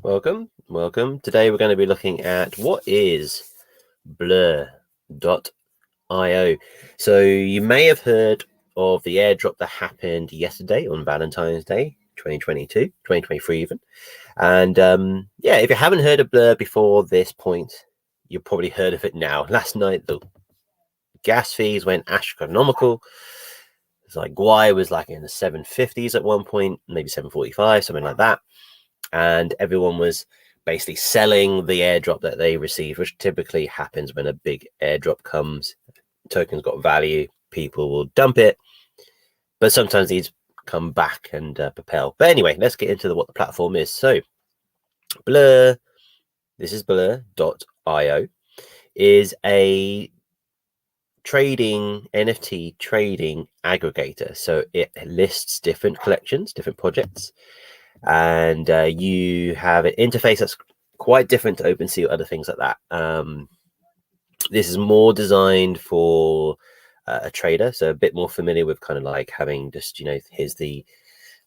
welcome. Today we're going to be looking at what is Blur.io. So you may have heard of the airdrop that happened yesterday on Valentine's Day, 2023 even. And yeah, if you haven't heard of Blur before this point, you've probably heard of it now. Last night, the gas fees went astronomical. It's like Guai was like in the 750s at one point, maybe 745, something like that. And everyone was basically selling the airdrop that they received, which typically happens when a big airdrop comes. Token's got value, people will dump it, but sometimes these come back and propel. But anyway, let's get into what the platform is. So Blur, this is Blur.io, is a NFT trading aggregator. So it lists different collections, different projects, and you have an interface that's quite different to OpenSea or other things like that. This is more designed for a trader, so a bit more familiar with kind of like having just, here's the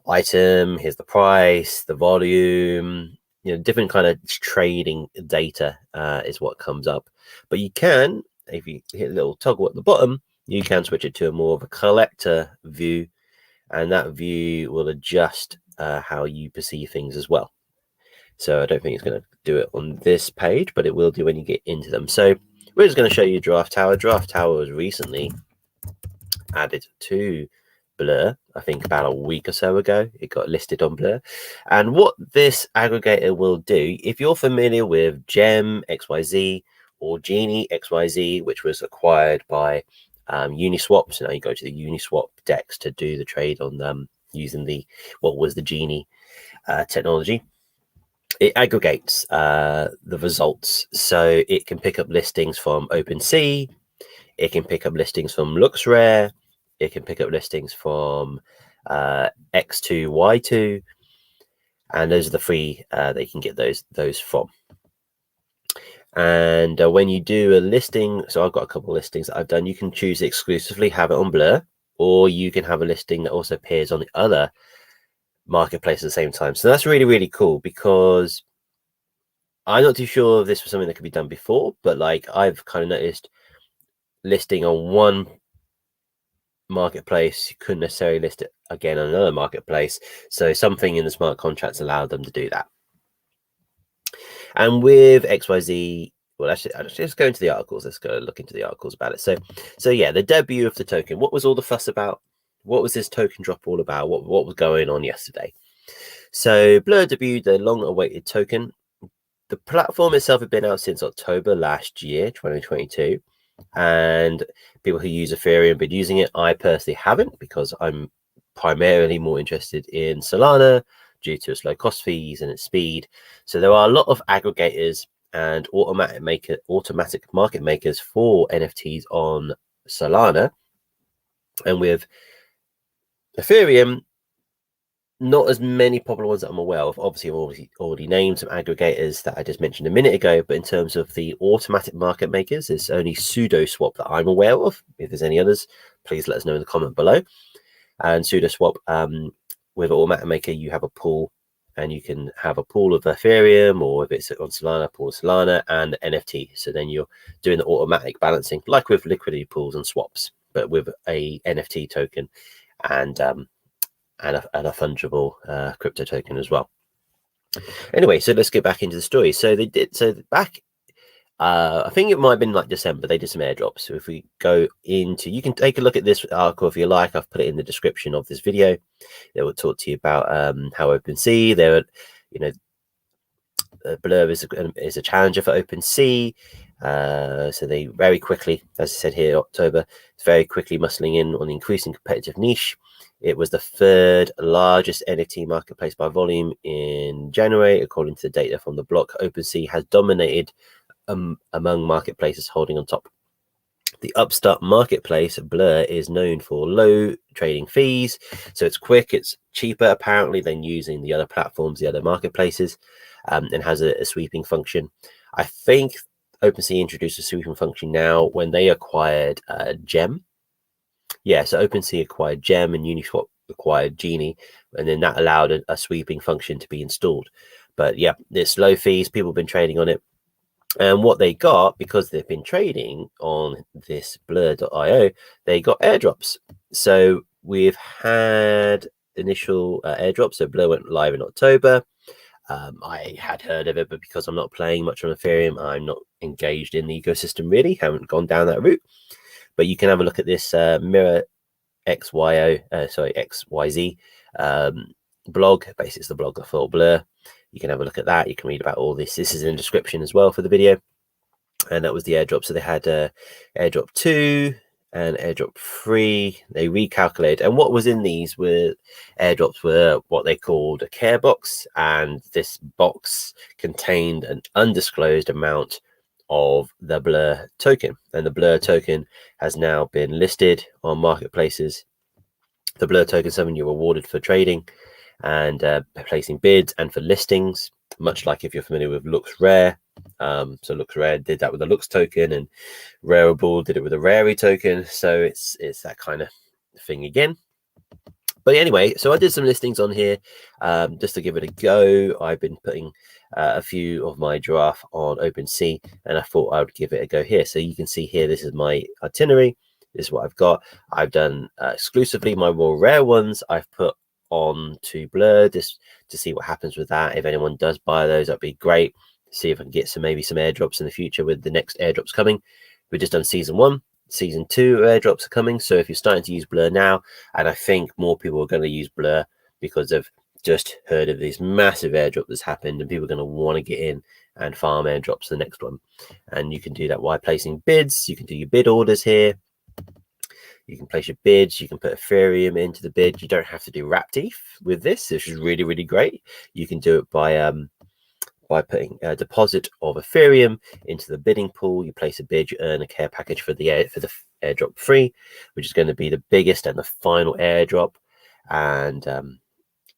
item, here's the price, the volume, different kind of trading data is what comes up. But you can, if you hit a little toggle at the bottom, you can switch it to a more of a collector view, and that view will adjust how you perceive things as well. So I don't think it's going to do it on this page, but it will do when you get into them. So we're just going to show you Draft Tower. Draft Tower was recently added to Blur, I think about a week or so ago. It got listed on Blur. And what this aggregator will do, if you're familiar with Gem XYZ or Genie XYZ, which was acquired by Uniswap, so now you go to the Uniswap DEX to do the trade on them using what was the Genie technology. It aggregates the results, so it can pick up listings from OpenSea, it can pick up listings from LooksRare, it can pick up listings from X2Y2, and those are the three that you can get those from. And when you do a listing, so I've got a couple of listings that I've done, you can choose exclusively have it on Blur, or you can have a listing that also appears on the other marketplace at the same time. So that's really, really cool, because I'm not too sure if this was something that could be done before, but like I've kind of noticed listing on one marketplace, you couldn't necessarily list it again on another marketplace. So something in the smart contracts allowed them to do that. And with XYZ, well, actually, let's go into the articles. Let's go look into the articles about it. So yeah, the debut of the token. What was all the fuss about? What was this token drop all about? What was going on yesterday? So Blur debuted the long-awaited token. The platform itself had been out since October last year, 2022. And people who use Ethereum have been using it. I personally haven't, because I'm primarily more interested in Solana due to its low cost fees and its speed. So there are a lot of aggregators and automatic market makers for NFTs on Solana. And with Ethereum, not as many popular ones that I'm aware of. Obviously, I've already named some aggregators that I just mentioned a minute ago, but in terms of the automatic market makers, it's only SudoSwap that I'm aware of. If there's any others, please let us know in the comment below. And SudoSwap, with automatic maker, you have a pool, and you can have a pool of Ethereum, or if it's on Solana, pool of Solana and NFT. So then you're doing the automatic balancing, like with liquidity pools and swaps, but with a NFT token and a fungible crypto token as well. Anyway, so let's get back into the story. So they did, back, I think it might have been like December, they did some airdrops. So if we go into, you can take a look at this article if you like. I've put it in the description of this video. It will talk to you about how OpenSea, Blur is a challenger for OpenSea. So they very quickly, as I said here, October, it's very quickly muscling in on the increasing competitive niche. It was the third largest NFT marketplace by volume in January, according to the data from the block. OpenSea has dominated among marketplaces, holding on top. The upstart marketplace, Blur, is known for low trading fees. So it's quick, it's cheaper, apparently, than using the other platforms, the other marketplaces, and has a sweeping function. I think OpenSea introduced a sweeping function now when they acquired Gem. Yeah, so OpenSea acquired Gem and Uniswap acquired Genie, and then that allowed a sweeping function to be installed. But yeah, it's low fees. People have been trading on it. And what they got, because they've been trading on this blur.io, they got airdrops. So we've had initial airdrops. So Blur went live in October. I had heard of it, but because I'm not playing much on Ethereum, I'm not engaged in the ecosystem really, haven't gone down that route. But you can have a look at this Mirror XYZ blog. Basically, it's the blog for Blur. You can have a look at that. You can read about all this. This is in the description as well for the video. And that was the airdrop. So they had airdrop 2 and airdrop 3. They recalculated, and what was in these were airdrops were what they called a care box, and this box contained an undisclosed amount of the Blur token, and the Blur token has now been listed on marketplaces. The Blur token 7 you're rewarded for trading and placing bids, and for listings, much like if you're familiar with LooksRare. So LooksRare did that with the Looks token, and Rarible did it with a Rari token. So it's that kind of thing again. But anyway, so I did some listings on here just to give it a go. I've been putting a few of my giraffe on OpenSea, and I thought I would give it a go here. So you can see here, this is my itinerary. This is what I've got. I've done exclusively my more rare ones. I've put on to Blur just to see what happens with that. If anyone does buy those, that'd be great. See if I can get maybe some airdrops in the future with the next airdrops coming. We've just done season 1. Season 2 airdrops are coming. So if you're starting to use Blur now, and I think more people are going to use Blur because they've just heard of this massive airdrop that's happened, and people are going to want to get in and farm airdrops the next one. And you can do that while placing bids. You can do your bid orders here. You can place your bids. You can put Ethereum into the bid. You don't have to do wrap-teeth with this, which is really, really great. You can do it by putting a deposit of Ethereum into the bidding pool. You place a bid, you earn a care package for the airdrop 3, which is going to be the biggest and the final airdrop. And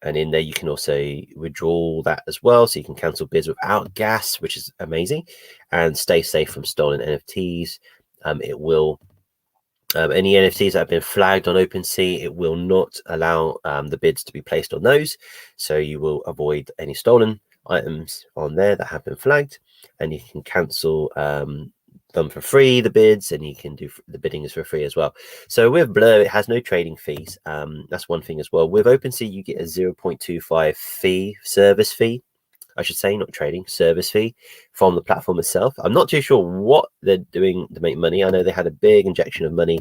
in there you can also withdraw that as well, so you can cancel bids without gas, which is amazing, and stay safe from stolen NFTs. It will any NFTs that have been flagged on OpenSea, it will not allow the bids to be placed on those, so you will avoid any stolen items on there that have been flagged, and you can cancel them for free, the bids, and you can do the bidding is for free as well. So with Blur, it has no trading fees. That's one thing as well. With OpenSea, you get a 0.25 service fee, I should say, not trading, service fee from the platform itself. I'm not too sure what they're doing to make money. I know they had a big injection of money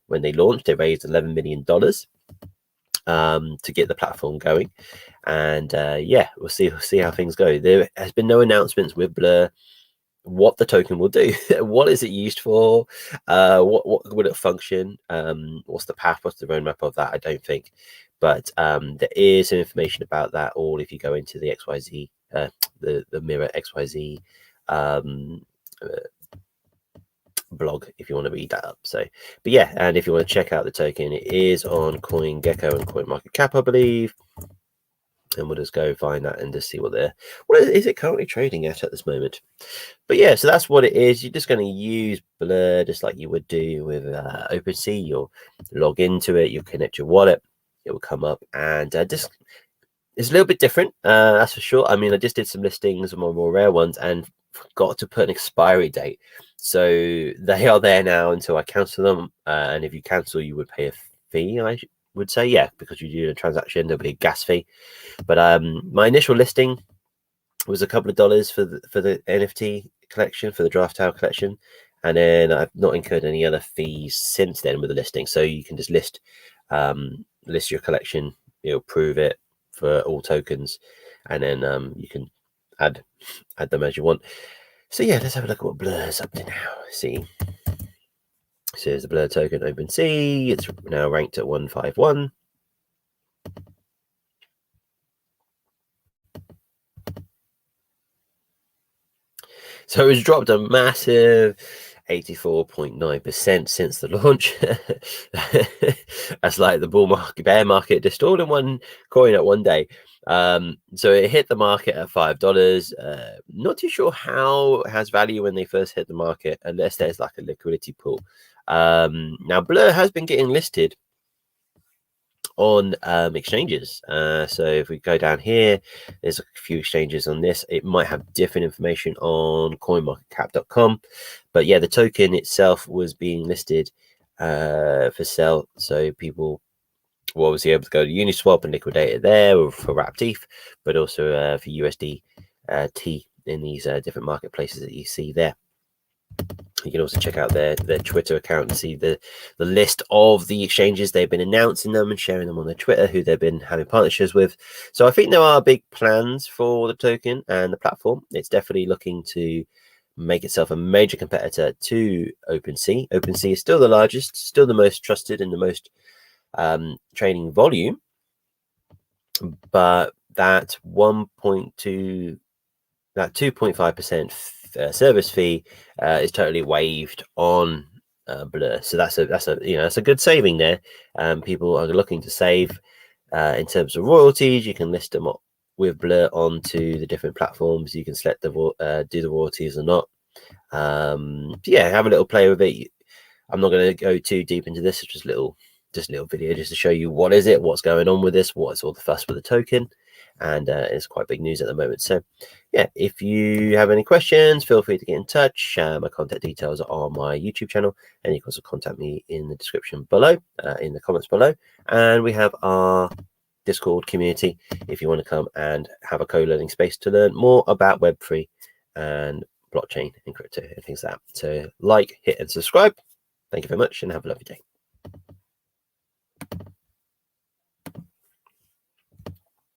when they launched. They raised $11 million to get the platform going, and yeah, we'll see how things go. There has been no announcements with Blur what the token will do. What is it used for? What will it function? What's the path? What's the roadmap of that? I don't think, but there is some information about that all if you go into the XYZ the Mirror XYZ blog if you want to read that up. So, but yeah, and if you want to check out the token, it is on CoinGecko and CoinMarketCap, I believe. And we'll just go find that and just see what is it currently trading at this moment. But yeah, so that's what it is. You're just going to use Blur just like you would do with OpenSea. You'll log into it, you'll connect your wallet, it will come up, and just it's a little bit different, that's for sure. I mean, I just did some listings of my more rare ones and forgot to put an expiry date, so they are there now until I cancel them. And if you cancel, you would pay a fee, I would say, yeah, because you do a transaction, there'll be a gas fee. But my initial listing was a couple of dollars for the NFT collection, for the Draft Tower collection, and then I've not incurred any other fees since then with the listing. So you can just list your collection, you'll prove it for all tokens, and then you can add them as you want. So yeah, let's have a look at what Blur's up to now. See, so here's the Blur token OpenSea. It's now ranked at 151. So it's dropped a massive 84.9% since the launch. That's like the bear market just all in one coin at one day. So it hit the market at $5. Not too sure how it has value when they first hit the market, unless there's like a liquidity pool. Now Blur has been getting listed on exchanges. So if we go down here, there's a few exchanges on this. It might have different information on coinmarketcap.com, but yeah, the token itself was being listed for sale, so people were obviously able to go to Uniswap and liquidate it there, or for wrapped ETH, but also for USD T in these different marketplaces that you see there. You can also check out their Twitter account and see the list of the exchanges they've been announcing them and sharing them on their Twitter, who they've been having partnerships with. So I think there are big plans for the token and the platform. It's definitely looking to make itself a major competitor to OpenSea. OpenSea is still the largest, still the most trusted and the most trading volume, but that 2.5% service fee is totally waived on Blur. So that's a good saving there. People are looking to save in terms of royalties. You can list them up with Blur onto the different platforms. You can select the do the royalties or not. Yeah, have a little play with it. I'm not going to go too deep into this. It's just a little video just to show you what is it, what's going on with this, what's all the fuss with the token. And it's quite big news at the moment. So yeah, if you have any questions, feel free to get in touch. My contact details are on my YouTube channel, and you can also contact me in the description below, in the comments below. And we have our Discord community if you want to come and have a co-learning space to learn more about Web3 and blockchain and crypto and things like that. So like, hit and subscribe. Thank you very much and have a lovely day.